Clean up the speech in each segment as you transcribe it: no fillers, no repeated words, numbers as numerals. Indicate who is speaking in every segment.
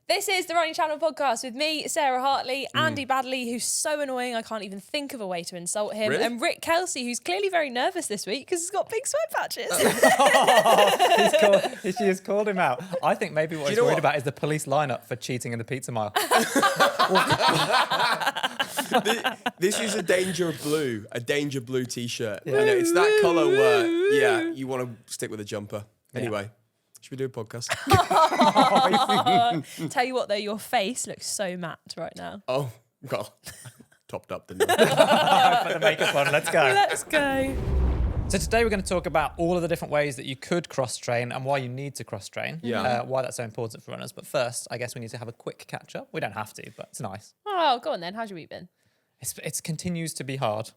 Speaker 1: This is the Running Channel podcast with me, Sarah Hartley, Andy Baddeley, who's so annoying I can't even think of a way to insult him,
Speaker 2: Really?
Speaker 1: and Rick Kelsey, who's clearly very nervous this week because he's got big sweat patches.
Speaker 3: She has called him out. I think maybe what he's worried about is the police lineup for cheating in the pizza mile.
Speaker 2: This is a Danger Blue t-shirt. Yeah. And it's that colour where, you want to stick with a jumper. Anyway, should we do a podcast?
Speaker 1: Tell you what though, your face looks so matte right now.
Speaker 2: Oh, well, topped up, didn't I?
Speaker 3: Put the makeup on, let's go.
Speaker 1: Let's go.
Speaker 3: So today we're going to talk about all of the different ways that you could cross-train and why you need to cross-train.
Speaker 2: Yeah.
Speaker 3: Why that's so important for runners. But first, I guess we need to have a quick catch-up. We don't have to, but it's nice.
Speaker 1: Oh, go on then. How's your week been?
Speaker 3: It continues to be hard.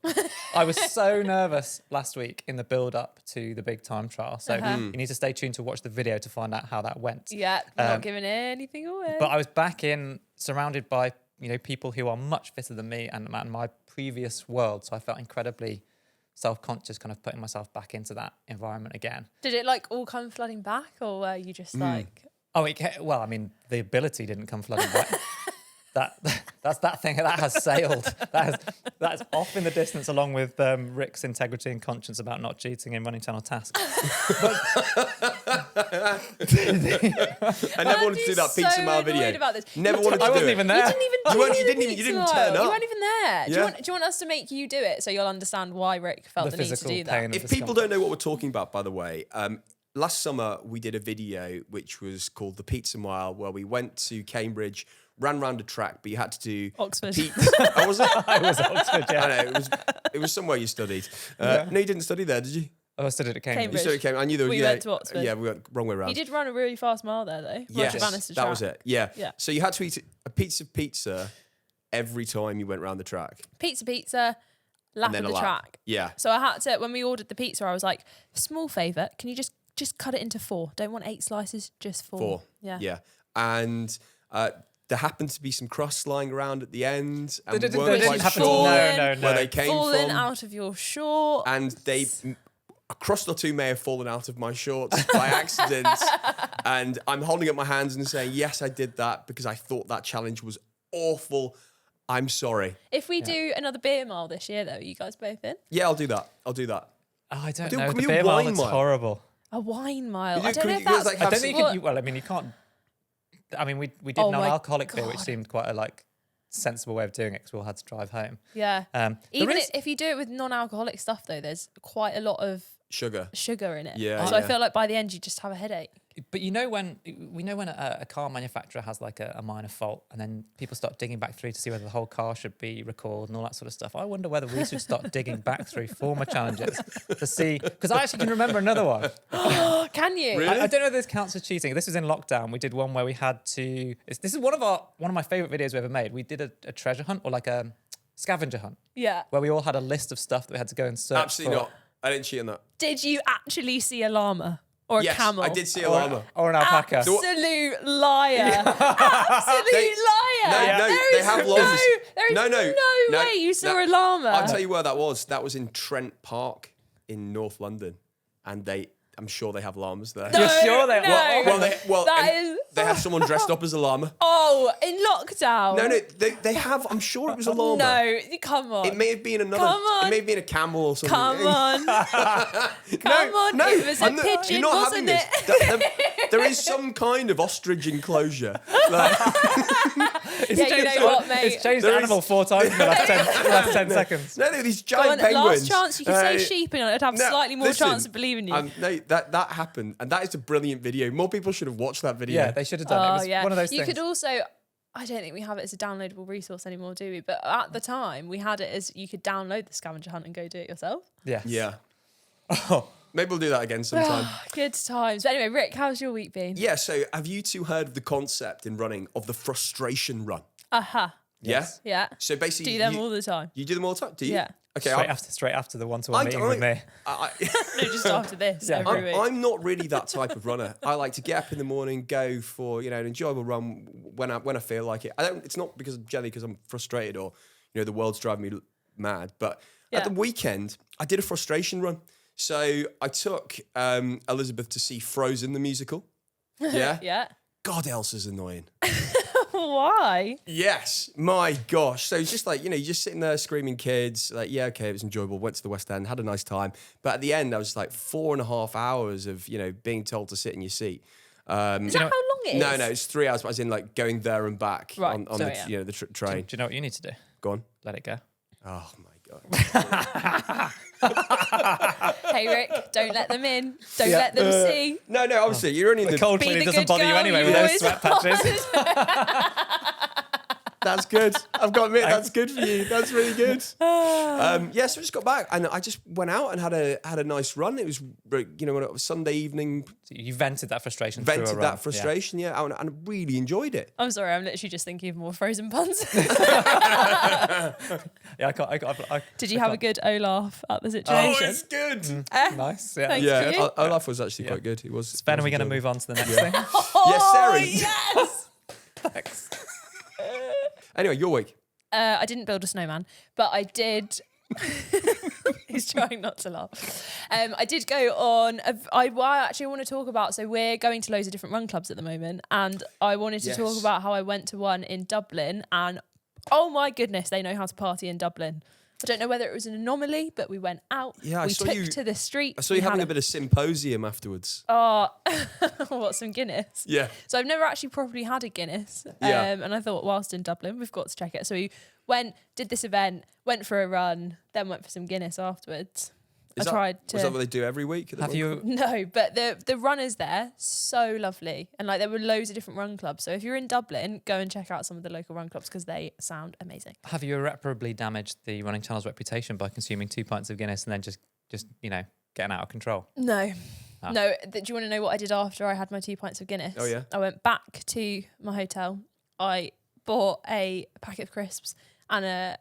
Speaker 3: I was so nervous last week in the build-up to the big time trial. So you need to stay tuned to watch the video to find out how that went.
Speaker 1: Yeah, not giving anything away.
Speaker 3: But I was back in, surrounded by people who are much fitter than me and my previous world. So I felt incredibly self-conscious, kind of putting myself back into that environment again.
Speaker 1: Did it all come flooding back, or were you just like...
Speaker 3: Oh, well, I mean, the ability didn't come flooding back. That's that thing that has sailed. That's off in the distance, along with Rick's integrity and conscience about not cheating in Running Channel tasks.
Speaker 2: I never wanted to do that pizza mile video.
Speaker 1: About this.
Speaker 2: Never wanted to do it.
Speaker 3: I wasn't even there.
Speaker 1: You didn't even
Speaker 2: You didn't turn up.
Speaker 1: You weren't even there.
Speaker 2: Yeah.
Speaker 1: Do you want us to make you do it so you'll understand why Rick felt the need to do that?
Speaker 2: If people don't know what we're talking about, by the way, last summer we did a video which was called The Pizza Mile, where we went to Cambridge, ran round a track, but you had to do
Speaker 1: Oxford.
Speaker 2: Oh, was it?
Speaker 3: I was Oxford, yeah.
Speaker 2: I know, it was somewhere you studied. No, you didn't study there, did you?
Speaker 3: I studied at Cambridge.
Speaker 2: You studied at Cambridge. I knew there was.
Speaker 1: We went to Oxford.
Speaker 2: Yeah, we went wrong way around.
Speaker 1: You did run a really fast mile there, though.
Speaker 2: Yes,
Speaker 1: Bannister
Speaker 2: that
Speaker 1: track.
Speaker 2: was it. Yeah.
Speaker 1: Yeah.
Speaker 2: So you had to eat a pizza every time you went round the track.
Speaker 1: Pizza, lap
Speaker 2: then
Speaker 1: of
Speaker 2: a
Speaker 1: the
Speaker 2: lap.
Speaker 1: track.
Speaker 2: Yeah.
Speaker 1: So I had to, when we ordered the pizza, I was like, small favour, can you just cut it into 4? Don't want 8 slices, just 4.
Speaker 2: 4.
Speaker 1: Yeah.
Speaker 2: Yeah. And there happened to be some crusts lying around at the end. And
Speaker 3: They
Speaker 2: we weren't
Speaker 3: didn't
Speaker 2: quite
Speaker 3: happen.
Speaker 2: sure
Speaker 3: No.
Speaker 2: where they came
Speaker 1: Falling
Speaker 2: from.
Speaker 1: out of your shorts.
Speaker 2: And a crust or two may have fallen out of my shorts by accident. And I'm holding up my hands and saying, yes, I did that because I thought that challenge was awful. I'm sorry.
Speaker 1: If we do another beer mile this year, though, are you guys both in?
Speaker 2: Yeah, I'll do that.
Speaker 3: Oh, I don't
Speaker 2: Do-
Speaker 3: know.
Speaker 2: can
Speaker 3: The
Speaker 2: we do
Speaker 3: beer
Speaker 2: a
Speaker 3: mile
Speaker 2: wine
Speaker 3: looks
Speaker 2: mile?
Speaker 3: horrible.
Speaker 1: A wine mile.
Speaker 2: You
Speaker 1: I
Speaker 2: do-
Speaker 1: don't know
Speaker 2: can
Speaker 1: if
Speaker 2: you-
Speaker 1: that's...
Speaker 2: like,
Speaker 3: I
Speaker 2: have
Speaker 3: don't
Speaker 2: some-
Speaker 3: think you can. You can't. I mean, we did
Speaker 1: Oh my
Speaker 3: non-alcoholic beer, which
Speaker 1: God.
Speaker 3: seemed quite a sensible way of doing it because we all had to drive home.
Speaker 1: Yeah.
Speaker 3: There
Speaker 1: Even
Speaker 3: is-
Speaker 1: if you do it with non-alcoholic stuff, though, there's quite a lot of
Speaker 2: Sugar.
Speaker 1: sugar in it.
Speaker 2: Yeah,
Speaker 1: So I
Speaker 2: yeah.
Speaker 1: feel like by the end, you just have a headache.
Speaker 3: But when a car manufacturer has like a minor fault, and then people start digging back through to see whether the whole car should be recalled and all that sort of stuff. I wonder whether we should start digging back through former challenges to see, because I actually can remember another one.
Speaker 1: Can you?
Speaker 2: Really?
Speaker 3: I don't know if this counts as cheating. This was in lockdown. We did one where we had to. This is one of my favorite videos we ever made. We did a treasure hunt, or like a scavenger hunt,
Speaker 1: Yeah.
Speaker 3: where we all had a list of stuff that we had to go and search.
Speaker 2: Absolutely
Speaker 3: for.
Speaker 2: not. I didn't cheat on that.
Speaker 1: Did you actually see a llama or a
Speaker 2: Yes,
Speaker 1: camel?
Speaker 2: I did see a llama.
Speaker 3: Or an alpaca.
Speaker 1: Absolute liar. Absolute liar.
Speaker 2: No,
Speaker 1: There
Speaker 2: they
Speaker 1: is
Speaker 2: have llamas.
Speaker 1: There is no way you saw a llama.
Speaker 2: I'll tell you where that was. That was in Trent Park in North London. And I'm sure they have llamas there.
Speaker 3: You're sure they?
Speaker 1: No.
Speaker 2: Well,
Speaker 1: That is-
Speaker 2: they have someone dressed up as a llama.
Speaker 1: Oh, in lockdown.
Speaker 2: No, they have. I'm sure it was a llama.
Speaker 1: No, come on.
Speaker 2: It may have been another.
Speaker 1: Come on.
Speaker 2: It may have been a camel or something.
Speaker 1: Come on. Come on.
Speaker 2: No,
Speaker 1: It was a
Speaker 2: I'm not-
Speaker 1: pigeon,
Speaker 2: you're not
Speaker 1: wasn't
Speaker 2: having
Speaker 1: it?
Speaker 2: this. There is some kind of ostrich enclosure. Like,
Speaker 1: Yeah, you know what, mate?
Speaker 3: It's changed
Speaker 2: There
Speaker 3: the
Speaker 2: is-
Speaker 3: animal 4 times in the last 10 seconds.
Speaker 2: no, they're these
Speaker 1: Go on,
Speaker 2: giant penguins.
Speaker 1: last chance. You can say sheep and I'd have
Speaker 2: no,
Speaker 1: slightly more
Speaker 2: listen,
Speaker 1: chance of believing you.
Speaker 2: No, that happened, and that is a brilliant video. More people should have watched that video.
Speaker 3: Yeah, they should have done it. It was one of those
Speaker 1: You
Speaker 3: things.
Speaker 1: could also, I don't think we have it as a downloadable resource anymore, do we? But at the time, we had it as you could download the scavenger hunt and go do it yourself.
Speaker 3: Yes.
Speaker 2: Yeah.
Speaker 3: Oh,
Speaker 2: Maybe we'll do that again sometime.
Speaker 1: Good times. But anyway, Rick, how's your week been?
Speaker 2: Yeah, so have you two heard of the concept in running of the frustration run?
Speaker 1: Aha.
Speaker 3: yes.
Speaker 1: Yeah.
Speaker 2: So basically,
Speaker 1: Do them all the time.
Speaker 2: You do them all the time? Do you?
Speaker 1: Yeah.
Speaker 2: Okay.
Speaker 3: Straight after the one-to-one meeting with me.
Speaker 1: No, just after this. Every week.
Speaker 2: I'm not really that type of runner. I like to get up in the morning, go for an enjoyable run when I feel like it. It's not because I'm frustrated or the world's driving me mad. But at the weekend, I did a frustration run. So I took Elizabeth to see Frozen the musical. Yeah.
Speaker 1: Yeah.
Speaker 2: God, Elsa's annoying.
Speaker 1: Why?
Speaker 2: Yes, my gosh. So it's just like, you're just sitting there screaming kids. Like, yeah, okay, it was enjoyable. Went to the West End, had a nice time. But at the end, I was like 4.5 hours of, being told to sit in your seat.
Speaker 1: Is that how long it is?
Speaker 2: No, it's 3 hours. But I was in like going there and back on the train.
Speaker 3: Do you know what you need to do?
Speaker 2: Go on.
Speaker 3: Let it go.
Speaker 2: Oh my God.
Speaker 1: Hey Rick, don't let them in. Don't let them see.
Speaker 2: No, obviously you're only in
Speaker 3: The
Speaker 2: the
Speaker 3: cold
Speaker 1: Be
Speaker 3: clearly
Speaker 1: the
Speaker 3: doesn't
Speaker 1: good
Speaker 3: bother you
Speaker 1: girl
Speaker 3: anyway
Speaker 1: you
Speaker 3: with those
Speaker 1: always
Speaker 3: sweat patches.
Speaker 2: That's good. I've got to admit, that's good for you. That's really good. So we just got back and I just went out and had a nice run. It was, when it was Sunday evening.
Speaker 3: So you vented that frustration.
Speaker 2: Yeah, and I really enjoyed it.
Speaker 1: I'm sorry, I'm literally just thinking of more Frozen puns. Did you have a good Olaf at the situation?
Speaker 2: Oh, it's good.
Speaker 3: Nice.
Speaker 1: Thank
Speaker 2: Yeah,
Speaker 1: you.
Speaker 2: Olaf was actually quite good. He was.
Speaker 3: Sven, are we going to move on to the next thing?
Speaker 2: Yes, Sarah.
Speaker 1: Yes!
Speaker 3: Thanks.
Speaker 2: Anyway, your week.
Speaker 1: I didn't build a snowman, but I did. He's trying not to laugh. I did go on. I actually want to talk about. So we're going to loads of different run clubs at the moment, and I wanted to talk about how I went to one in Dublin, and oh my goodness, they know how to party in Dublin. I don't know whether it was an anomaly, but we went out.
Speaker 2: Yeah,
Speaker 1: we took to the street.
Speaker 2: I saw you having a bit of symposium afterwards.
Speaker 1: Oh, what, some Guinness?
Speaker 2: Yeah.
Speaker 1: So I've never actually properly had a Guinness. And I thought, whilst in Dublin, we've got to check it. So we did this event, went for a run, then went for some Guinness afterwards.
Speaker 2: Is that what they do every week?
Speaker 3: Have you?
Speaker 1: No, but the runners there, so lovely. And like there were loads of different run clubs. So if you're in Dublin, go and check out some of the local run clubs because they sound amazing.
Speaker 3: Have you irreparably damaged the running channel's reputation by consuming 2 pints of Guinness and then just getting out of control?
Speaker 1: No.
Speaker 3: Oh.
Speaker 1: No. Do you want to know what I did after I had my 2 pints of Guinness?
Speaker 2: Oh, yeah.
Speaker 1: I went back to my hotel. I bought a packet of crisps and a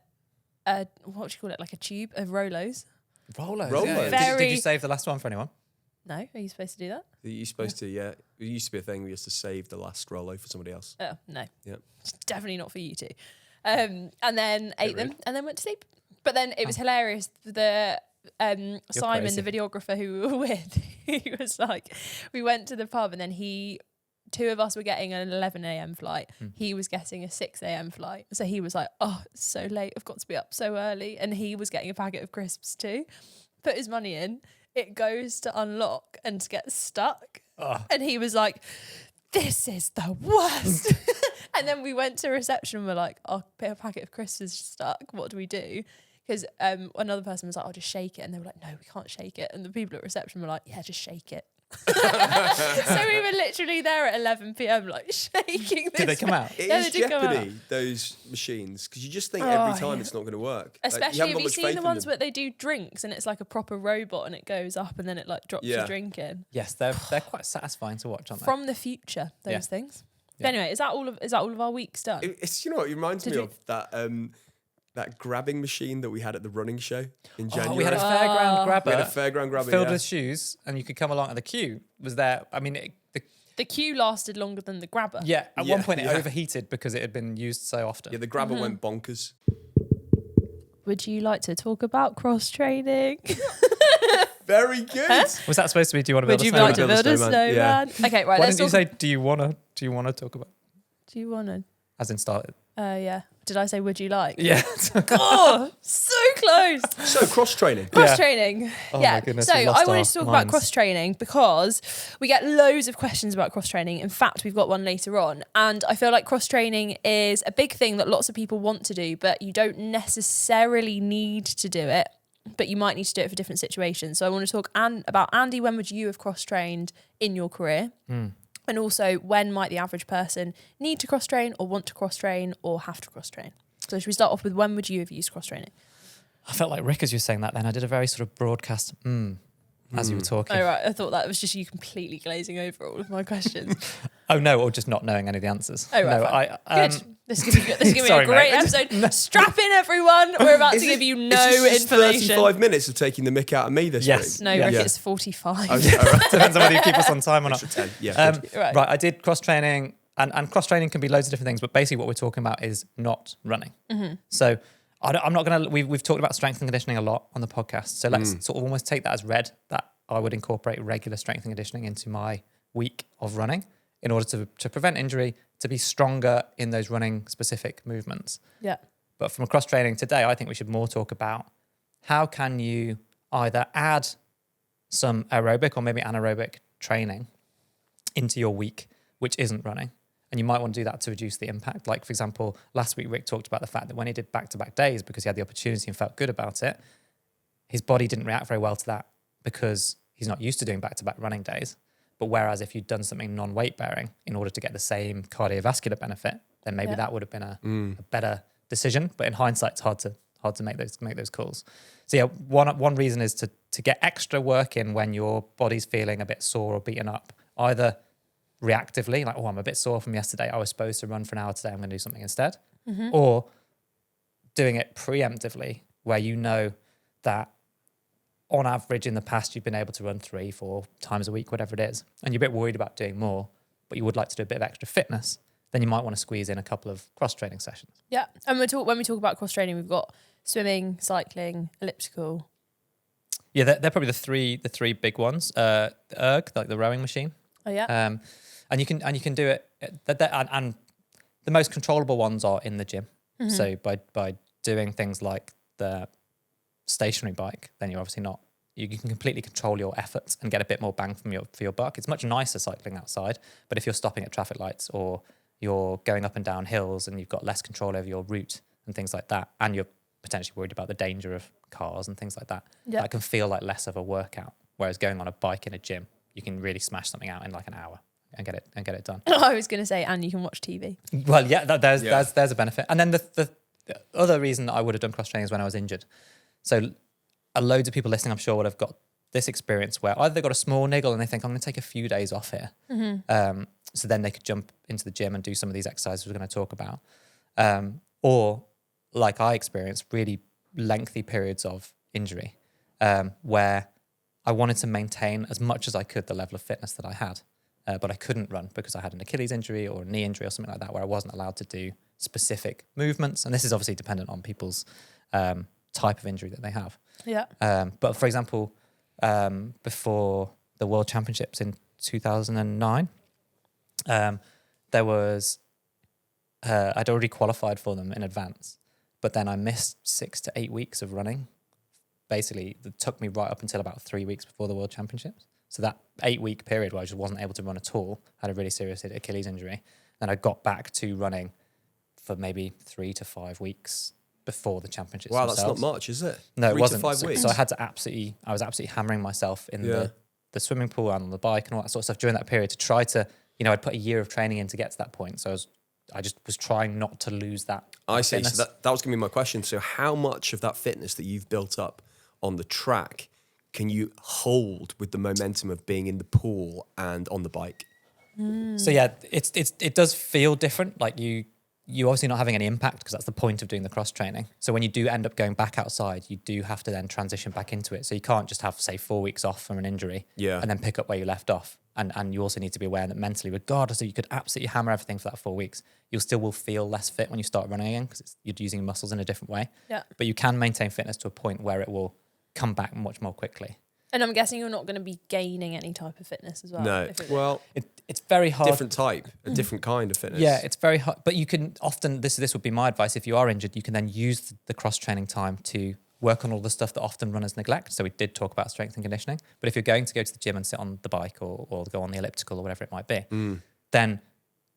Speaker 1: what do you call it? Like a tube of Rolos.
Speaker 3: Rolos. Yeah. Did you save the last one for anyone?
Speaker 1: No, are you supposed to do that?
Speaker 2: You're supposed to, yeah. It used to be a thing we used to save the last Rolo for somebody else.
Speaker 1: Oh, no.
Speaker 2: Yeah.
Speaker 1: It's definitely not for you two. And then ate them and then went to sleep. But then it was hilarious. The Simon,
Speaker 3: crazy.
Speaker 1: the videographer who we were with, he was like, we went to the pub and then two of us were getting an 11 a.m. flight. He was getting a 6 a.m. flight. So he was like, oh, it's so late. I've got to be up so early. And he was getting a packet of crisps too. Put his money in. It goes to unlock and gets stuck.
Speaker 3: Oh.
Speaker 1: And he was like, this is the worst. And then we went to reception and we're like, our packet of crisps is stuck. What do we do? Because another person was like, I'll just shake it. And they were like, no, we can't shake it. And the people at reception were like, yeah, just shake it. So we were literally there at 11 p.m. like shaking this.
Speaker 3: Did they come out?
Speaker 2: It
Speaker 1: Yeah,
Speaker 2: is
Speaker 1: they did come out.
Speaker 2: jeopardy, those machines, because you just think every time it's not going to work.
Speaker 1: Especially
Speaker 2: haven't
Speaker 1: if
Speaker 2: got
Speaker 1: you've
Speaker 2: much
Speaker 1: seen
Speaker 2: faith
Speaker 1: the
Speaker 2: in
Speaker 1: ones
Speaker 2: them.
Speaker 1: where they do drinks and it's like a proper robot and it goes up and then it like drops your drink in.
Speaker 3: Yes, they're quite satisfying to watch, aren't they?
Speaker 1: From the future, those things.
Speaker 3: Yeah.
Speaker 1: But anyway, is that all of our weeks done?
Speaker 2: It's what it reminds me of that grabbing machine that we had at the running show in January.
Speaker 3: We had a fairground grabber.
Speaker 2: We had a fairground grabber
Speaker 3: filled with shoes, and you could come along, and the queue was there. I mean,
Speaker 1: The queue lasted longer than the grabber.
Speaker 3: yeah. At one point, it overheated because it had been used so often.
Speaker 2: Yeah, the grabber went bonkers.
Speaker 1: Would you like to talk about cross training?
Speaker 2: Very good.
Speaker 3: Was that supposed to be? Do you want to build
Speaker 1: Would
Speaker 3: a
Speaker 1: you
Speaker 3: snowman?
Speaker 1: like to build a snowman?
Speaker 2: Yeah.
Speaker 1: Okay, right.
Speaker 3: Why
Speaker 1: let's
Speaker 3: didn't you
Speaker 1: talk.
Speaker 3: say? Do you want to talk about?
Speaker 1: Do you want to?
Speaker 3: As in started.
Speaker 1: Yeah. Did I say would you like?
Speaker 3: Yeah.
Speaker 1: Oh, so close.
Speaker 2: So cross training.
Speaker 1: Cross training.
Speaker 3: Oh
Speaker 1: yeah.
Speaker 3: my goodness,
Speaker 1: So
Speaker 3: we've lost
Speaker 1: I wanted
Speaker 3: our
Speaker 1: to talk about
Speaker 3: minds.
Speaker 1: cross training because we get loads of questions about cross training. In fact, we've got one later on. And I feel like cross training is a big thing that lots of people want to do, but you don't necessarily need to do it. But you might need to do it for different situations. So I want to talk about Andy, when would you have cross trained in your career? And also, when might the average person need to cross train or want to cross train or have to cross train? So should we start off with when would you have used cross training?
Speaker 3: I felt like Rick as you were saying that then. I did a very sort of broadcast as you were talking.
Speaker 1: Oh, right. I thought that was just you completely glazing over all of my questions.
Speaker 3: Oh, no, or just not knowing any of the answers.
Speaker 1: Oh, right.
Speaker 3: No,
Speaker 1: fine. Good. This is going to be
Speaker 3: Sorry,
Speaker 1: a great
Speaker 3: mate.
Speaker 1: episode. Strap in, everyone. We're about to give you no
Speaker 2: is this just
Speaker 1: information.
Speaker 2: 35 minutes of taking the mick out of me this
Speaker 3: Yes.
Speaker 2: week.
Speaker 1: No,
Speaker 3: Yeah.
Speaker 1: Rick,
Speaker 2: Yeah.
Speaker 1: it's 45.
Speaker 2: Okay, all right.
Speaker 3: Depends on whether you keep us on time or not.
Speaker 2: Extra 10. Yeah. good.
Speaker 1: Right.
Speaker 3: Right, I did cross training, and cross training can be loads of different things, but basically what we're talking about is not running. So I'm not going to. We've talked about strength and conditioning a lot on the podcast, so let's sort of almost take that as read that I would incorporate regular strength and conditioning into my week of running. in order to prevent injury, to be stronger in those running specific movements.
Speaker 1: Yeah.
Speaker 3: But from cross training today, I think we should more talk about how can you either add some aerobic or maybe anaerobic training into your week, which isn't running. And you might want to do that to reduce the impact. Like, for example, last week, Rick talked about the fact that when he did back-to-back days, because he had the opportunity and felt good about it, his body didn't react very well to that because he's not used to doing back-to-back running days. But whereas if you'd done something non-weight bearing in order to get the same cardiovascular benefit, then maybe that would have been a better decision. But in hindsight, it's hard to make those calls. So yeah, one reason is to get extra work in when your body's feeling a bit sore or beaten up, either reactively, like, oh, I'm a bit sore from yesterday, I was supposed to run for an hour today, I'm going to do something instead. Or doing it preemptively, where you know that on average in the past you've been able to run 3-4 times a week, whatever it is, and you're a bit worried about doing more, but you would like to do a bit of extra fitness, then you might want to squeeze in a couple of cross-training sessions.
Speaker 1: Yeah, and when we talk about cross-training, we've got swimming, cycling, elliptical.
Speaker 3: Yeah, they're probably the three big ones. Erg, like the rowing machine.
Speaker 1: Oh yeah.
Speaker 3: And you can do it, and the most controllable ones are in the gym. So by doing things like the stationary bike, then you're obviously not. You can completely control your efforts and get a bit more bang for your buck. It's much nicer cycling outside, but if you're stopping at traffic lights or you're going up and down hills and you've got less control over your route and things like that, and you're potentially worried about the danger of cars and things like that, that can feel like less of a workout. Whereas going on a bike in a gym, you can really smash something out in like an hour and get it done.
Speaker 1: I was going to say, and you can watch TV.
Speaker 3: Well, yeah, there's a benefit. And then the other reason that I would have done cross training is when I was injured. So loads of people listening, I'm sure, would have got this experience where either they got a small niggle and they think, I'm going to take a few days off here. So then they could jump into the gym and do some of these exercises we're going to talk about. Or like I experienced, really lengthy periods of injury where I wanted to maintain as much as I could the level of fitness that I had. But I couldn't run because I had an Achilles injury or a knee injury or something like that, where I wasn't allowed to do specific movements. And this is obviously dependent on people's type of injury that they have.
Speaker 1: Yeah.
Speaker 3: But for example, before the World Championships in 2009, there was, I'd already qualified for them in advance, but then I missed 6 to 8 weeks of running. Basically, it took me right up until about 3 weeks before the World Championships. So that 8-week period where I just wasn't able to run at all, had a really serious Achilles injury. Then I got back to running for maybe 3 to 5 weeks before the championships.
Speaker 2: Wow,
Speaker 3: themselves.
Speaker 2: that's not much, is it?
Speaker 3: No,
Speaker 2: 3
Speaker 3: it wasn't.
Speaker 2: to 5 weeks.
Speaker 3: So I was absolutely hammering myself in the swimming pool and on the bike and all that sort of stuff during that period to try to, I'd put a year of training in to get to that point. So I just was trying not to lose that.
Speaker 2: I see.
Speaker 3: Fitness.
Speaker 2: So that was going to be my question. So how much of that fitness that you've built up on the track can you hold with the momentum of being in the pool and on the bike?
Speaker 3: So yeah, it does feel different. Like you obviously not having any impact because that's the point of doing the cross training. So when you do end up going back outside, you do have to then transition back into it. So you can't just have, say, 4 weeks off from an injury and then pick up where you left off. And you also need to be aware that mentally, regardless of you could absolutely hammer everything for that 4 weeks, you still will feel less fit when you start running again because you're using muscles in a different way. Yeah. But you can maintain fitness to a point where it will come back much more quickly.
Speaker 1: And I'm guessing you're not going to be gaining any type of fitness as well.
Speaker 2: No. Well,
Speaker 3: it's very hard.
Speaker 2: Different type, a different kind of fitness.
Speaker 3: Yeah, it's very hard. But you can often, this would be my advice, if you are injured, you can then use the cross-training time to work on all the stuff that often runners neglect. So we did talk about strength and conditioning. But if you're going to go to the gym and sit on the bike or go on the elliptical or whatever it might be, then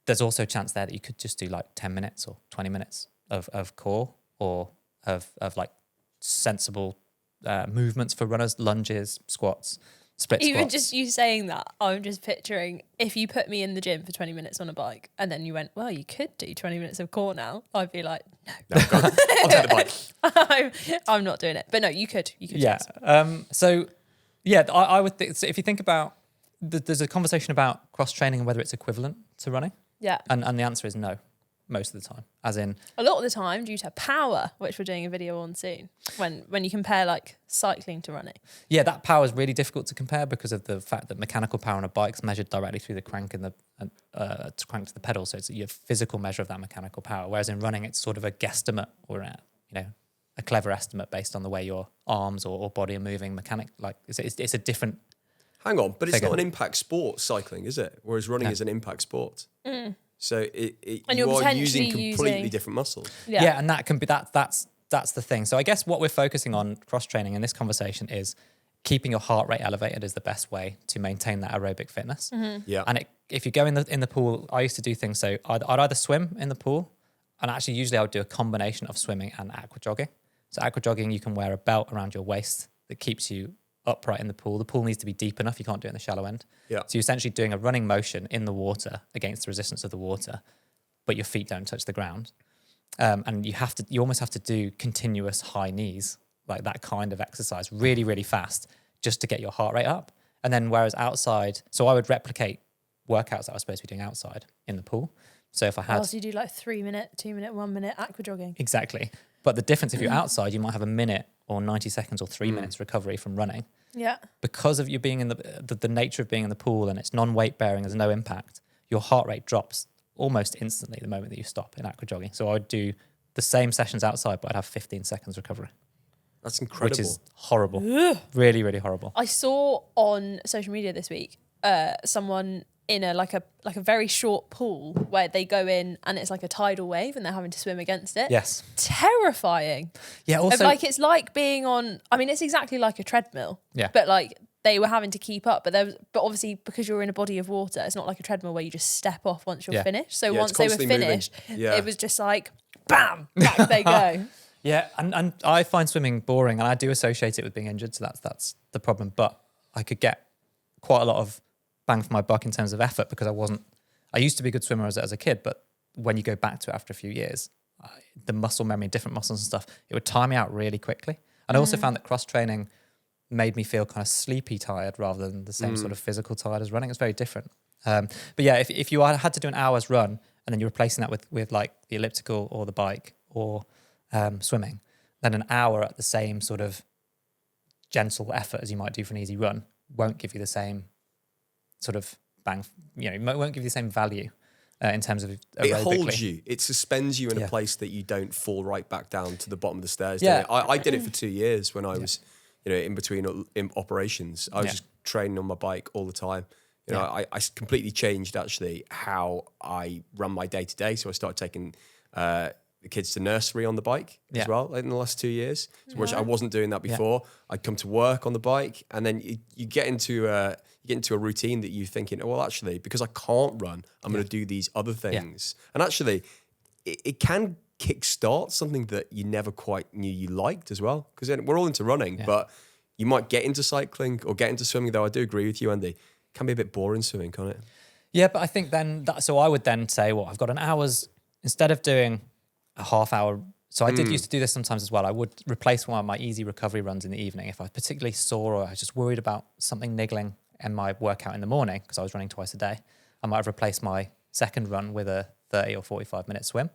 Speaker 3: there's also a chance there that you could just do like 10 minutes or 20 minutes of core or of like sensible movements for runners, lunges, squats, split squats.
Speaker 1: Even just you saying that, I'm just picturing if you put me in the gym for 20 minutes on a bike and then you went, well, you could do 20 minutes of core now. I'd be like, no.
Speaker 2: I'll take the bike.
Speaker 1: I'm not doing it. But no, you could.
Speaker 3: Yeah. I would think, so if you think about, there's a conversation about cross-training and whether it's equivalent to running.
Speaker 1: Yeah.
Speaker 3: And the answer is no, most of the time. As in...
Speaker 1: A lot of the time due to power, which we're doing a video on soon, when you compare like cycling to running.
Speaker 3: Yeah, that power is really difficult to compare because of the fact that mechanical power on a bike is measured directly through the crank and the crank to the pedal. So it's your physical measure of that mechanical power. Whereas in running, it's sort of a guesstimate or a clever estimate based on the way your arms or body are moving. It's a different
Speaker 2: Hang on, but it's
Speaker 3: figure.
Speaker 2: not an impact sport, cycling, is it? Whereas running is an impact sport. So
Speaker 1: And
Speaker 2: you
Speaker 1: you're
Speaker 2: are using
Speaker 1: potentially
Speaker 2: completely different muscles.
Speaker 3: Yeah, and that can be that's the thing. So I guess what we're focusing on cross training in this conversation is keeping your heart rate elevated is the best way to maintain that aerobic fitness.
Speaker 2: Yeah.
Speaker 3: And if you go in the pool, I used to do things. So I'd either swim in the pool, and actually usually I would do a combination of swimming and aqua jogging. So aqua jogging, you can wear a belt around your waist that keeps you upright in the pool. The pool needs to be deep enough. You can't do it in the shallow end.
Speaker 2: Yeah.
Speaker 3: So you're essentially doing a running motion in the water against the resistance of the water, but your feet don't touch the ground. And you almost have to do continuous high knees, like that kind of exercise, really, really fast, just to get your heart rate up. And then whereas outside, so I would replicate workouts that I was supposed to be doing outside in the pool. So if I had...
Speaker 1: so you do like 3 minute, 2 minute, 1 minute aqua jogging.
Speaker 3: Exactly. But the difference, if you're outside, you might have a minute or 90 seconds or 3 minutes recovery from running.
Speaker 1: Yeah.
Speaker 3: Because of you being in the nature of being in the pool and it's non-weight bearing, there's no impact, your heart rate drops almost instantly the moment that you stop in aqua jogging. So I would do the same sessions outside, but I'd have 15 seconds recovery.
Speaker 2: That's incredible.
Speaker 3: Which is horrible. Really, really horrible.
Speaker 1: I saw on social media this week someone in a very short pool where they go in and it's like a tidal wave and they're having to swim against it.
Speaker 3: Yes.
Speaker 1: Terrifying.
Speaker 3: Yeah, also...
Speaker 1: it's like being on... I mean, it's exactly like a treadmill.
Speaker 3: Yeah.
Speaker 1: But like they were having to keep up. But obviously because you're in a body of water, it's not like a treadmill where you just step off once you're finished. So once they were finished, it was just like, bam, back they go.
Speaker 3: Yeah, and I find swimming boring, and I do associate it with being injured, so that's the problem. But I could get quite a lot of bang for my buck in terms of effort because I used to be a good swimmer as a kid, but when you go back to it after a few years, the muscle memory, different muscles and stuff, it would tire me out really quickly. And I also found that cross training made me feel kind of sleepy tired rather than the same sort of physical tired as running. It's very different. But yeah, if you had to do an hour's run and then you're replacing that with like the elliptical or the bike or swimming, then an hour at the same sort of gentle effort as you might do for an easy run won't give you the same sort of bang, won't give you the same value in terms of aerobically.
Speaker 2: It holds you. It suspends you in a place that you don't fall right back down to the bottom of the stairs.
Speaker 3: Yeah.
Speaker 2: I did it for 2 years when I was, in between operations. I was just training on my bike all the time. I completely changed actually how I run my day to day. So I started taking the kids to nursery on the bike as well in the last 2 years, which I wasn't doing that before. I'd come to work on the bike, and then you get into a routine that you're thinking, oh, well, actually, because I can't run, I'm going to do these other things. And actually, it can kickstart something that you never quite knew you liked as well. Because we're all into running, but you might get into cycling or get into swimming, though I do agree with you, Andy. It can be a bit boring swimming, can't it?
Speaker 3: Yeah, but I think then, so I would then say, well, I've got an hour's, instead of doing a half hour. So I did used to do this sometimes as well. I would replace one of my easy recovery runs in the evening. If I was particularly sore or I was just worried about something niggling in my workout in the morning, because I was running twice a day, I might have replaced my second run with a 30 or 45 minute swim.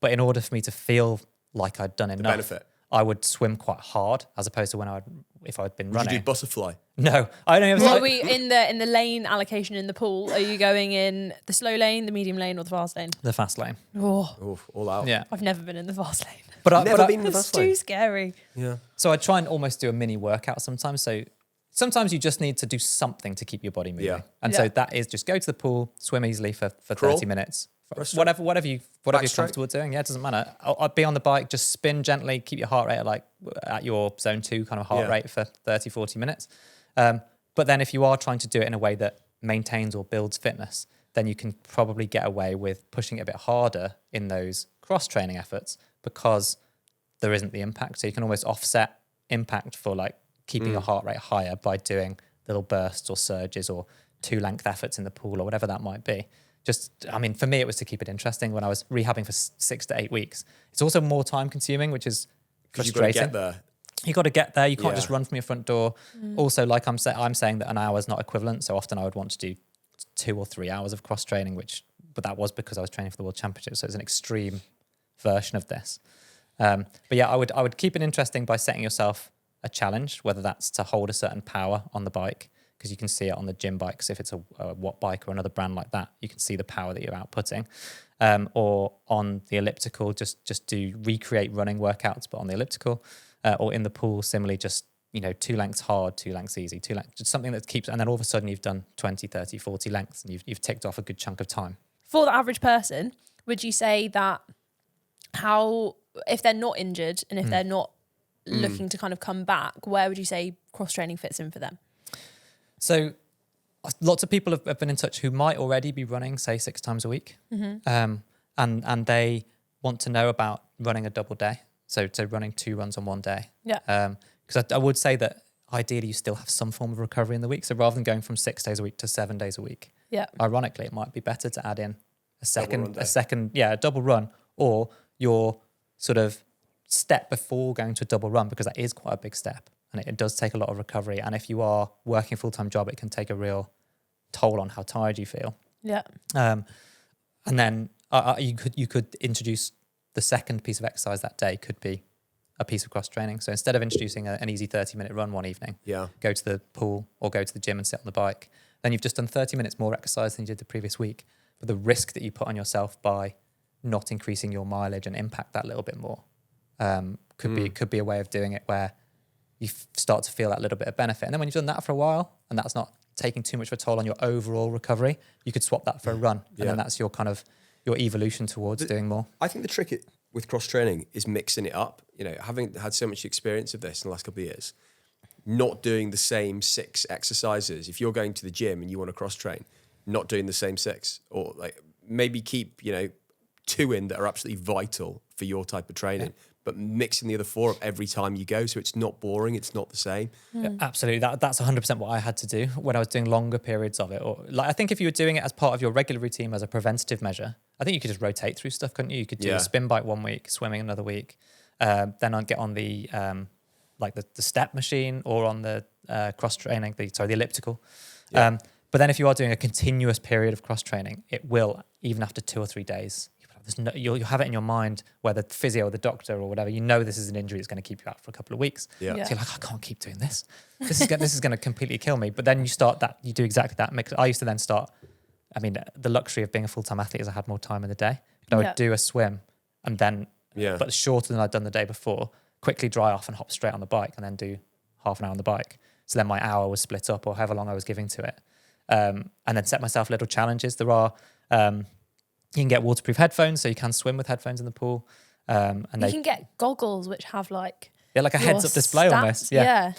Speaker 3: But in order for me to feel like I'd done enough,
Speaker 2: benefit.
Speaker 3: I would swim quite hard as opposed to if I'd been running.
Speaker 2: Would you do butterfly?
Speaker 3: No, I don't even.
Speaker 1: What are we in the lane allocation in the pool? Are you going in the slow lane, the medium lane, or the fast lane?
Speaker 3: The fast lane.
Speaker 1: Oh,
Speaker 2: all out.
Speaker 3: Yeah,
Speaker 1: I've never been in the fast lane.
Speaker 3: but
Speaker 2: Never been in the
Speaker 1: It's
Speaker 2: fast
Speaker 1: too
Speaker 2: lane.
Speaker 1: scary.
Speaker 2: Yeah.
Speaker 3: So I try and almost do a mini workout sometimes. So sometimes you just need to do something to keep your body moving.
Speaker 2: Yeah.
Speaker 3: And so that is just go to the pool, swim easily for
Speaker 2: Crawl.
Speaker 3: 30 minutes.
Speaker 2: Breaststroke.
Speaker 3: Whatever you're comfortable doing. Yeah, it doesn't matter. I'd be on the bike, just spin gently, keep your heart rate at your zone 2 kind of heart rate for 30, 40 minutes. But then if you are trying to do it in a way that maintains or builds fitness, then you can probably get away with pushing it a bit harder in those cross-training efforts because there isn't the impact. So you can almost offset impact for like keeping your heart rate higher by doing little bursts or surges or 2 length efforts in the pool or whatever that might be. For me, it was to keep it interesting when I was rehabbing for 6 to 8 weeks. It's also more time consuming, which is frustrating.
Speaker 2: You've got to get there.
Speaker 3: You got to get there. You can't just run from your front door. Also, like I'm saying that an hour is not equivalent. So often I would want to do 2 or 3 hours of cross training, but that was because I was training for the World Championships. So it's an extreme version of this. But yeah, I would keep it interesting by setting yourself a challenge, whether that's to hold a certain power on the bike, because you can see it on the gym bikes. If it's a Watt bike or another brand like that, you can see the power that you're outputting. Or on the elliptical, just recreate running workouts, but on the elliptical. Or in the pool, similarly, just 2 lengths hard, 2 lengths easy, 2 lengths, just something that keeps, and then all of a sudden you've done 20, 30, 40 lengths and you've ticked off a good chunk of time.
Speaker 1: For the average person, would you say that if they're not injured and if they're not looking to kind of come back, where would you say cross-training fits in for them?
Speaker 3: So lots of people have been in touch who might already be running, say, 6 times a week. And they want to know about running a double day. So running 2 runs on one day.
Speaker 1: Yeah.
Speaker 3: Because I would say that ideally you still have some form of recovery in the week. So rather than going from 6 days a week to 7 days a week, ironically, it might be better to add in a double run, or your sort of step before going to a double run, because that is quite a big step and it does take a lot of recovery. And if you are working a full-time job, it can take a real toll on how tired you feel.
Speaker 1: Yeah.
Speaker 3: And then you could introduce the second piece of exercise that day could be a piece of cross training. So instead of introducing an easy 30-minute run one evening, go to the pool or go to the gym and sit on the bike, then you've just done 30 minutes more exercise than you did the previous week. But the risk that you put on yourself by not increasing your mileage and impact that little bit more could be a way of doing it where you start to feel that little bit of benefit. And then when you've done that for a while and that's not taking too much of a toll on your overall recovery, you could swap that for a run. And then that's your evolution towards doing more.
Speaker 2: I think the trick with cross training is mixing it up. Having had so much experience of this in the last couple of years, not doing the same 6 exercises. If you're going to the gym and you want to cross train, not doing the same 6, or like maybe keep 2 in that are absolutely vital for your type of training, but mixing the other 4 up every time you go, so it's not boring, it's not the same.
Speaker 3: Yeah, absolutely, that's 100% what I had to do when I was doing longer periods of it. Or I think if you were doing it as part of your regular routine as a preventative measure, I think you could just rotate through stuff, couldn't you? You could do a spin bike one week, swimming another week, then I'd get on the the step machine or on the cross training, the elliptical. Yeah. But then if you are doing a continuous period of cross training, it will, even after 2 or 3 days, you'll have it in your mind where the physio or the doctor or whatever, this is an injury that's going to keep you out for a couple of weeks. Yeah. So you're like, I can't keep doing this. This is going to completely kill me. But then you do exactly that mix. I used to then start, the luxury of being a full-time athlete is I had more time in the day. But I would do a swim and then, but shorter than I'd done the day before, quickly dry off and hop straight on the bike and then do half an hour on the bike. So then my hour was split up or however long I was giving to it. And then set myself little challenges. There are... you can get waterproof headphones, so you can swim with headphones in the pool. And
Speaker 1: you can get goggles which have like
Speaker 3: a heads-up display
Speaker 1: stats.
Speaker 3: Almost. Yeah.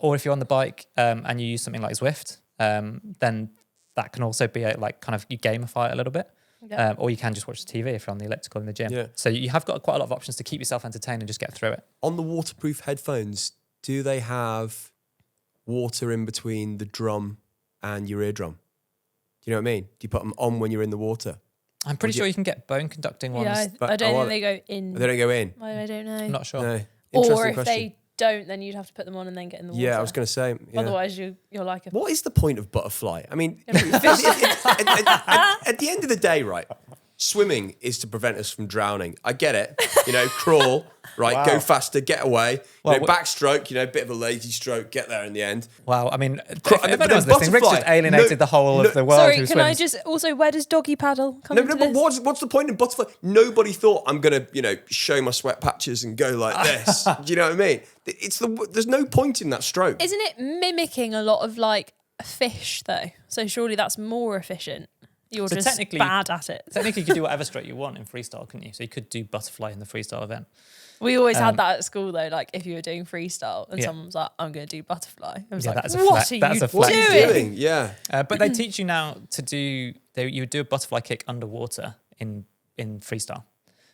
Speaker 3: Or if you're on the bike and you use something like Zwift, then that can also be you gamify it a little bit. Yeah. Or you can just watch the TV if you're on the elliptical in the gym. Yeah. So you have got quite a lot of options to keep yourself entertained and just get through it.
Speaker 2: On the waterproof headphones, do they have water in between the drum and your eardrum? Do you know what I mean? Do you put them on when you're in the water?
Speaker 3: I'm pretty sure you can get bone conducting ones.
Speaker 1: Yeah, I don't think they go in.
Speaker 2: They don't go in?
Speaker 1: I don't know.
Speaker 3: I'm not sure.
Speaker 2: No.
Speaker 1: Or if they don't, then you'd have to put them on and then get in the water.
Speaker 2: Yeah, I was going to say. Yeah.
Speaker 1: Otherwise, you're like
Speaker 2: What is the point of butterfly? At the end of the day, right, swimming is to prevent us from drowning. I get it. Crawl, right, wow. Go faster, get away. Backstroke, bit of a lazy stroke, get there in the end.
Speaker 3: Wow, if anyone's listening, Rick's just alienated the whole of the world.
Speaker 1: Sorry,
Speaker 3: who
Speaker 1: can
Speaker 3: swims.
Speaker 1: I just also, where does doggy paddle come into
Speaker 2: but
Speaker 1: this?
Speaker 2: what's the point in butterfly? Nobody thought I'm gonna, show my sweat patches and go like this. Do you know what I mean? There's no point in that stroke.
Speaker 1: Isn't it mimicking a lot of like fish though? So surely that's more efficient. You're just bad at it.
Speaker 3: Technically, you could do whatever stroke you want in freestyle, couldn't you? So you could do butterfly in the freestyle event.
Speaker 1: We always had that at school, though. Like, if you were doing freestyle and someone was like, I'm going to do butterfly. I was like, what are you doing?
Speaker 2: Yeah.
Speaker 3: But they teach you now to do... You would do a butterfly kick underwater in freestyle.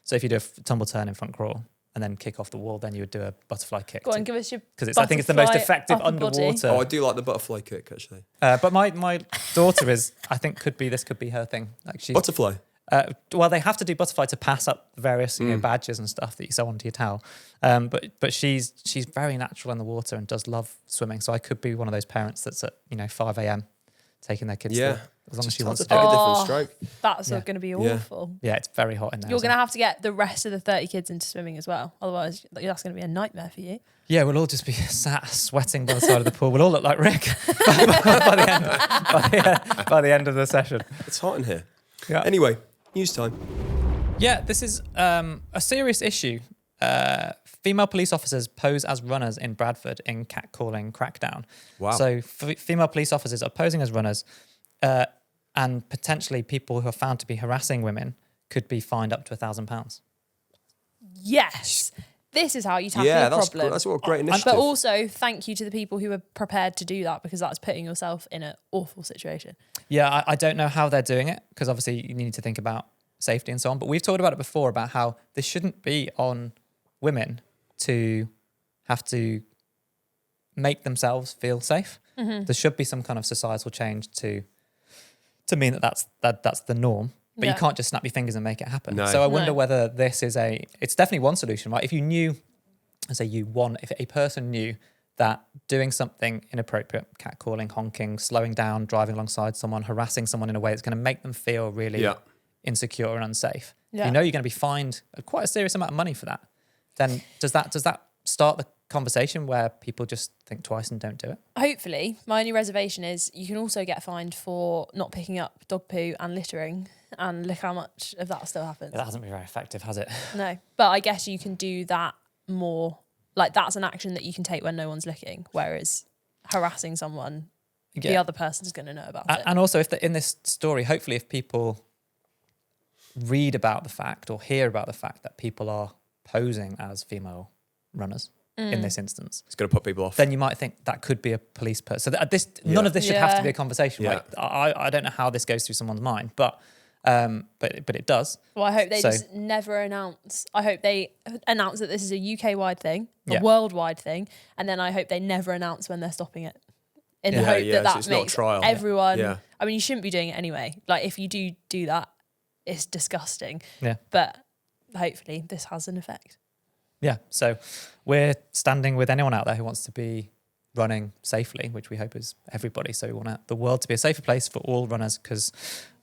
Speaker 3: So if you do a tumble turn in front crawl and then kick off the wall, then you would do a butterfly kick.
Speaker 1: Go on, give us your
Speaker 3: because I think it's the most effective underwater.
Speaker 2: Oh, I do like the butterfly kick, actually.
Speaker 3: But my daughter could be her thing. Like
Speaker 2: butterfly?
Speaker 3: Well, they have to do butterfly to pass up the various badges and stuff that you sew onto your towel. But she's very natural in the water and does love swimming. So I could be one of those parents that's at 5 a.m. taking their kids to, as long as she wants to do
Speaker 2: a different stroke.
Speaker 1: That's going to be awful.
Speaker 3: Yeah, it's very hot in there.
Speaker 1: You're going to have to get the rest of the 30 kids into swimming as well. Otherwise, that's going to be a nightmare for you.
Speaker 3: Yeah, we'll all just be sat sweating by the side of the pool. We'll all look like Rick by the end of the session.
Speaker 2: It's hot in here.
Speaker 3: Yeah.
Speaker 2: Anyway, news time.
Speaker 3: Yeah, this is a serious issue female police officers pose as runners in Bradford in catcalling crackdown.
Speaker 2: Wow.
Speaker 3: So female police officers are posing as runners, and potentially people who are found to be harassing women could be fined up to £1,000.
Speaker 1: Yes. This is how you tackle a problem.
Speaker 2: That's what a great initiative.
Speaker 1: But also, thank you to the people who are prepared to do that, because that's putting yourself in an awful situation.
Speaker 3: Yeah, I don't know how they're doing it, because obviously you need to think about safety and so on. But we've talked about it before, about how this shouldn't be on women to have to make themselves feel safe.
Speaker 1: Mm-hmm.
Speaker 3: There should be some kind of societal change to mean that's the norm. But
Speaker 1: Yeah.
Speaker 3: you can't just snap your fingers and make it happen.
Speaker 2: No.
Speaker 3: So I wonder
Speaker 1: No.
Speaker 3: whether this is it's definitely one solution, right? If you knew, if a person knew that doing something inappropriate, catcalling, honking, slowing down, driving alongside someone, harassing someone in a way that's going to make them feel really insecure and unsafe,
Speaker 1: Yeah.
Speaker 3: you know you're going to be fined quite a serious amount of money for that. Then does that start the conversation where people just think twice and don't do it?
Speaker 1: Hopefully. My only reservation is you can also get fined for not picking up dog poo and littering, and look how much of that still happens.
Speaker 3: That hasn't been very effective, has it?
Speaker 1: No. But I guess you can do that more, like that's an action that you can take when no one's looking, whereas harassing someone, the other person's going to know about it.
Speaker 3: And also, in this story, hopefully if people read about the fact or hear about the fact that people are posing as female runners in this instance,
Speaker 2: it's going to put people off.
Speaker 3: then you might think that could be a police person. So none of this should have to be a conversation.
Speaker 2: Yeah.
Speaker 3: Right? I don't know how this goes through someone's mind, but it does.
Speaker 1: Well, I hope they
Speaker 3: So-
Speaker 1: just never announce. I hope they announce that this is a UK-wide thing, a
Speaker 3: Yeah.
Speaker 1: worldwide thing, and then I hope they never announce when they're stopping it. In the
Speaker 2: Yeah,
Speaker 1: hope
Speaker 2: yeah,
Speaker 1: that
Speaker 2: so it's not a
Speaker 1: makes
Speaker 2: trial.
Speaker 1: everyone...
Speaker 2: Yeah.
Speaker 1: I mean, you shouldn't be doing it anyway. Like, if you do that, it's disgusting.
Speaker 3: Yeah.
Speaker 1: But hopefully this has an effect.
Speaker 3: Yeah. So we're standing with anyone out there who wants to be running safely, which we hope is everybody. So we want the world to be a safer place for all runners, because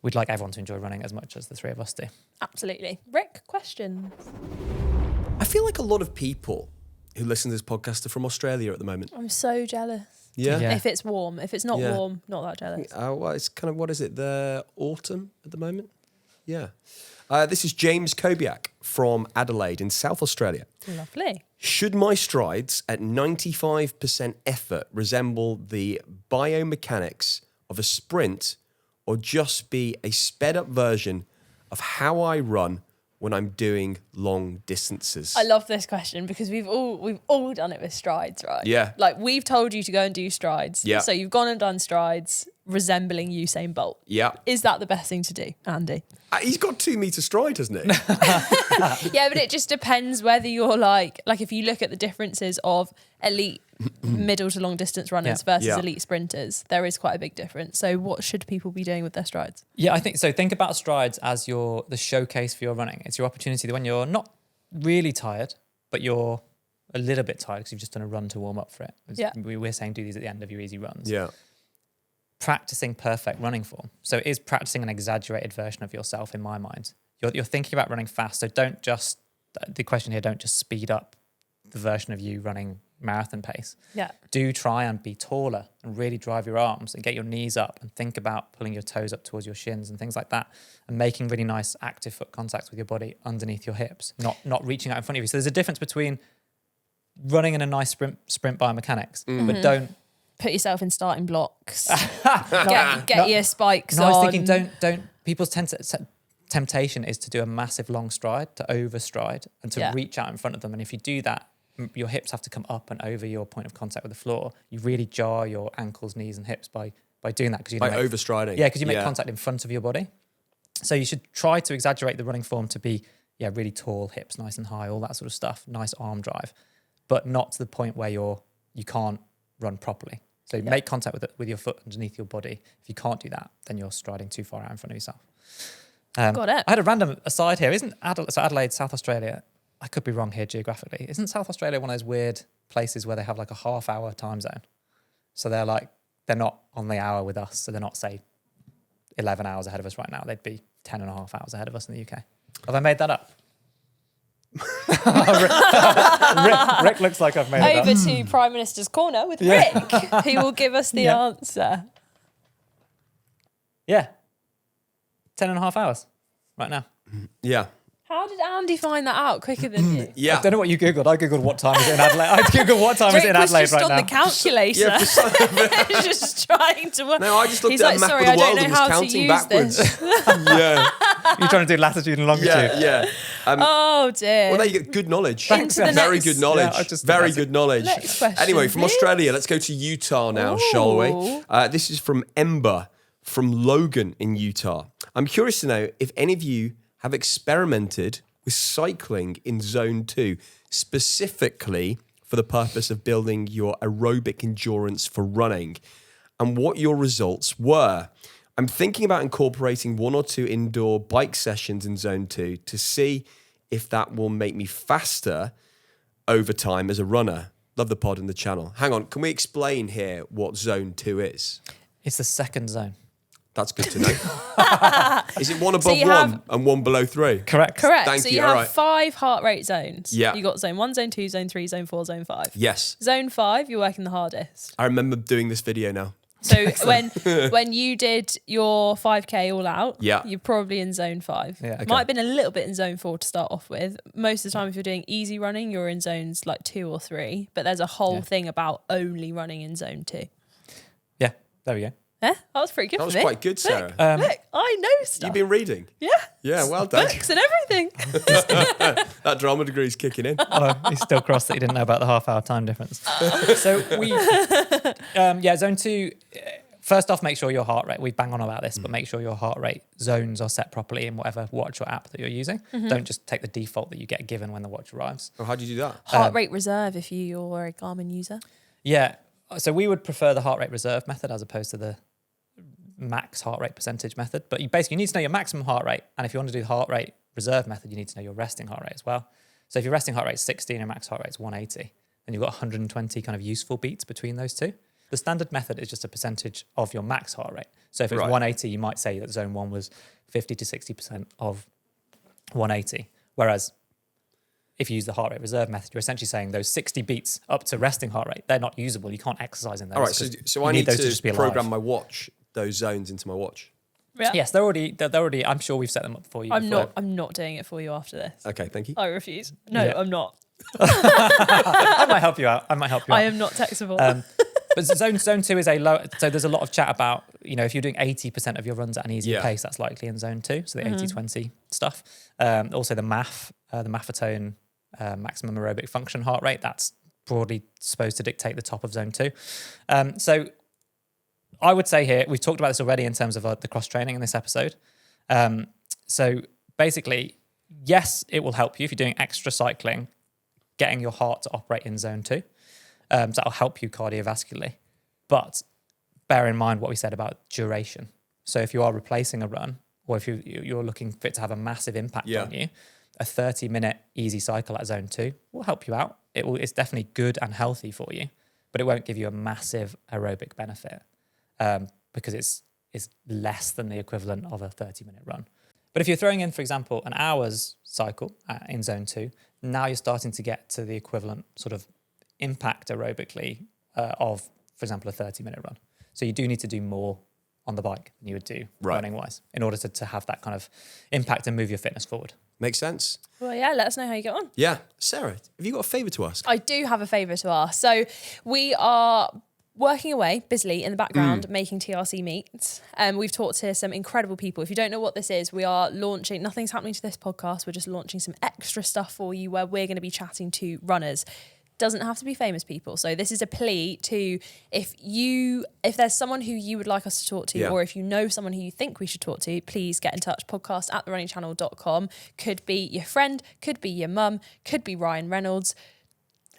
Speaker 3: we'd like everyone to enjoy running as much as the three of us do.
Speaker 1: Absolutely. Rick, question.
Speaker 2: I feel like a lot of people who listen to this podcast are from Australia at the moment.
Speaker 1: I'm so jealous.
Speaker 2: Yeah.
Speaker 3: Yeah.
Speaker 1: If it's warm. If it's not
Speaker 2: Yeah.
Speaker 1: warm, not that jealous.
Speaker 2: Well, it's kind of, what is it, the autumn at the moment? Yeah. This is James Kobiak from Adelaide in South Australia.
Speaker 1: Lovely.
Speaker 2: Should my strides at 95% effort resemble the biomechanics of a sprint, or just be a sped up version of how I run when I'm doing long distances?
Speaker 1: I love this question because we've all done it with strides, right?
Speaker 2: Yeah.
Speaker 1: Like, we've told you to go and do strides.
Speaker 2: Yeah.
Speaker 1: So you've gone and done strides resembling Usain Bolt.
Speaker 2: Yeah.
Speaker 1: Is that the best thing to do, Andy?
Speaker 2: He's got 2 metre stride, hasn't he?
Speaker 1: Yeah, but it just depends whether you're like if you look at the differences of elite middle to long distance runners versus
Speaker 2: Yeah.
Speaker 1: elite sprinters, there is quite a big difference. So what should people be doing with their strides?
Speaker 3: Yeah, I think so. Think about strides as the showcase for your running. It's your opportunity when you're not really tired, but you're a little bit tired because you've just done a run to warm up for it.
Speaker 1: Yeah.
Speaker 3: We're saying do these at the end of your easy runs.
Speaker 2: Yeah.
Speaker 3: Practicing perfect running form. So it is practicing an exaggerated version of yourself in my mind. You're thinking about running fast. So don't just speed up the version of you running marathon pace.
Speaker 1: Yeah.
Speaker 3: Do try and be taller and really drive your arms and get your knees up and think about pulling your toes up towards your shins and things like that, and making really nice active foot contacts with your body underneath your hips, not reaching out in front of you. So there's a difference between running in a nice sprint biomechanics, but don't
Speaker 1: Put yourself in starting blocks. get your spikes
Speaker 3: No, I was
Speaker 1: on.
Speaker 3: thinking don't people's temptation is to do a massive long stride, to overstride and to reach out in front of them. And if you do that, your hips have to come up and over your point of contact with the floor. You really jar your ankles, knees and hips by doing that.
Speaker 2: By overstriding.
Speaker 3: Yeah, because you make contact in front of your body. So you should try to exaggerate the running form to be really tall, hips nice and high, all that sort of stuff, nice arm drive, but not to the point where you can't run properly. So make contact with your foot underneath your body. If you can't do that, then you're striding too far out in front of yourself.
Speaker 1: Got it.
Speaker 3: I had a random aside here. Isn't Adelaide, South Australia? I could be wrong here geographically. Isn't South Australia one of those weird places where they have like a half-hour time zone? So they're not on the hour with us. So they're not, say, 11 hours ahead of us right now. They'd be 10 and a half hours ahead of us in the UK. Have I made that up? Rick looks like I've made it up.
Speaker 1: Over to Prime Minister's Corner with Rick, who will give us the answer.
Speaker 3: Yeah. 10 and a half hours right now.
Speaker 2: Yeah.
Speaker 1: How did Andy find that out quicker than you?
Speaker 2: Yeah.
Speaker 3: I don't know what you Googled. I Googled what time is it in Adelaide. I Googled what time is it in
Speaker 1: Rick was
Speaker 3: Adelaide
Speaker 1: just
Speaker 3: right
Speaker 1: on
Speaker 3: now.
Speaker 1: the calculator.
Speaker 2: Yeah,
Speaker 1: He's just trying to work.
Speaker 2: No, I just looked
Speaker 1: He's
Speaker 2: at
Speaker 1: like,
Speaker 2: a map
Speaker 1: sorry,
Speaker 2: of
Speaker 1: I
Speaker 2: the
Speaker 1: don't
Speaker 2: world
Speaker 1: know
Speaker 2: and was
Speaker 1: how to
Speaker 2: counting
Speaker 1: use
Speaker 2: backwards.
Speaker 1: this.
Speaker 2: Yeah.
Speaker 3: You're trying to do latitude and longitude.
Speaker 2: Yeah.
Speaker 1: Oh dear.
Speaker 2: Well, there you go. Good knowledge.
Speaker 1: Into the
Speaker 2: Very
Speaker 1: next-
Speaker 2: good knowledge.
Speaker 3: Yeah, I just think
Speaker 2: Very
Speaker 3: that's
Speaker 2: good knowledge.
Speaker 1: Next question,
Speaker 2: Anyway, from
Speaker 1: please.
Speaker 2: Australia, let's go to Utah now, shall we? This is from Ember from Logan in Utah. I'm curious to know if any of you have experimented with cycling in Zone 2, specifically for the purpose of building your aerobic endurance for running, and what your results were. I'm thinking about incorporating 1 or 2 indoor bike sessions in Zone 2 to see if that will make me faster over time as a runner. Love the pod and the channel. Hang on, can we explain here what Zone 2 is?
Speaker 3: It's the second zone.
Speaker 2: That's good to know. Is it 1 above
Speaker 1: you
Speaker 2: 1
Speaker 1: have-
Speaker 2: and 1 below 3?
Speaker 3: Correct.
Speaker 2: Thank
Speaker 1: so
Speaker 2: you,
Speaker 1: you
Speaker 2: all
Speaker 1: have
Speaker 2: right.
Speaker 1: 5 heart rate zones.
Speaker 2: Yeah.
Speaker 1: You got zone 1, zone 2, zone 3, zone 4, zone 5.
Speaker 2: Yes.
Speaker 1: Zone 5, you're working the hardest.
Speaker 2: I remember doing this video now.
Speaker 1: So when you did your 5K all out,
Speaker 2: Yeah.
Speaker 1: you're probably in zone 5.
Speaker 3: Yeah. Okay.
Speaker 1: Might have been a little bit in zone 4 to start off with. Most of the time, if you're doing easy running, you're in zones like 2 or 3. But there's a whole thing about only running in zone 2.
Speaker 3: Yeah, there we go.
Speaker 1: Yeah, that was pretty good
Speaker 2: That
Speaker 1: for
Speaker 2: was
Speaker 1: me.
Speaker 2: quite good, Sarah.
Speaker 1: Look, I know stuff.
Speaker 2: You've been reading?
Speaker 1: Yeah.
Speaker 2: Yeah, well done.
Speaker 1: Books and everything.
Speaker 2: That drama degree's kicking in.
Speaker 3: He's still cross that he didn't know about the half-hour time difference. So we, zone 2. First off, make sure your heart rate. We bang on about this, but make sure your heart rate zones are set properly in whatever watch or app that you're using. Don't just take the default that you get given when the watch arrives.
Speaker 2: Oh, how do you do that?
Speaker 1: Heart rate reserve if you're a Garmin user.
Speaker 3: Yeah. So we would prefer the heart rate reserve method as opposed to the max heart rate percentage method. But you basically need to know your maximum heart rate. And if you want to do the heart rate reserve method, you need to know your resting heart rate as well. So if your resting heart rate is 60 and your max heart rate is 180, then you've got 120 kind of useful beats between those two. The standard method is just a percentage of your max heart rate. So if it's 180, you might say that zone 1 was 50 to 60% of 180. Whereas if you use the heart rate reserve method, you're essentially saying those 60 beats up to resting heart rate, they're not usable. You can't exercise in those.
Speaker 2: All right, so I need
Speaker 3: those
Speaker 2: to
Speaker 3: just be
Speaker 2: program
Speaker 3: alive.
Speaker 2: my watch, those zones into my watch.
Speaker 1: Yeah.
Speaker 3: Yes, they're already. I'm sure we've set them up for you.
Speaker 1: I'm
Speaker 3: before.
Speaker 1: not doing it for you after this.
Speaker 2: Okay, thank you.
Speaker 1: I refuse. No,
Speaker 3: Yeah.
Speaker 1: I'm not.
Speaker 3: I might help you out.
Speaker 1: I am not textable.
Speaker 3: But zone 2 is a low. So there's a lot of chat about, if you're doing 80% of your runs at an easy pace, that's likely in zone 2. So the 80-20 stuff. Also the Maffetone maximum aerobic function heart rate, that's broadly supposed to dictate the top of zone 2. So I would say here, we've talked about this already in terms of the cross training in this episode. So basically, yes, it will help you if you're doing extra cycling, getting your heart to operate in zone 2. So that'll help you cardiovascularly. But bear in mind what we said about duration. So if you are replacing a run, or if you're looking for it to have a massive impact on you, a 30-minute easy cycle at zone 2 will help you out. It's definitely good and healthy for you, but it won't give you a massive aerobic benefit because it's less than the equivalent of a 30-minute run. But if you're throwing in, for example, an hour's cycle in zone 2, now you're starting to get to the equivalent sort of impact aerobically of, for example, a 30-minute run. So you do need to do more on the bike than you would do running-wise in order to have that kind of impact and move your fitness forward.
Speaker 2: Makes sense.
Speaker 1: Well, yeah, let us know how you get on.
Speaker 2: Yeah. Sarah, have you got a favour to ask?
Speaker 1: I do have a favour to ask. So we are working away busily in the background making TRC meets. We've talked to some incredible people. If you don't know what this is, we are launching, nothing's happening to this podcast, we're just launching some extra stuff for you where we're going to be chatting to runners. Doesn't have to be famous people. So this is a plea to, if there's someone who you would like us to talk to, or if you know someone who you think we should talk to, please get in touch. podcast@therunningchannel.com. Could be your friend, could be your mum, could be Ryan Reynolds.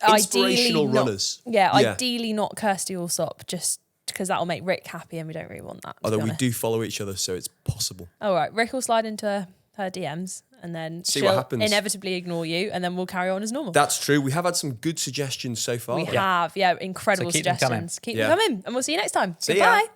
Speaker 2: Inspirational
Speaker 1: Ideally
Speaker 2: runners.
Speaker 1: Ideally not Kirsty Allsop, just because that'll make Rick happy and we don't really want that.
Speaker 2: Although we do follow each other, so it's possible.
Speaker 1: All right, Rick will slide into her DMs and then
Speaker 2: See what
Speaker 1: she'll
Speaker 2: happens.
Speaker 1: Inevitably ignore you and then we'll carry on as normal.
Speaker 2: That's true. We have had some good suggestions so far.
Speaker 1: We have, incredible
Speaker 3: So keep them coming.
Speaker 1: suggestions. Keep them coming and we'll see you next time.
Speaker 2: See ya.
Speaker 1: Goodbye.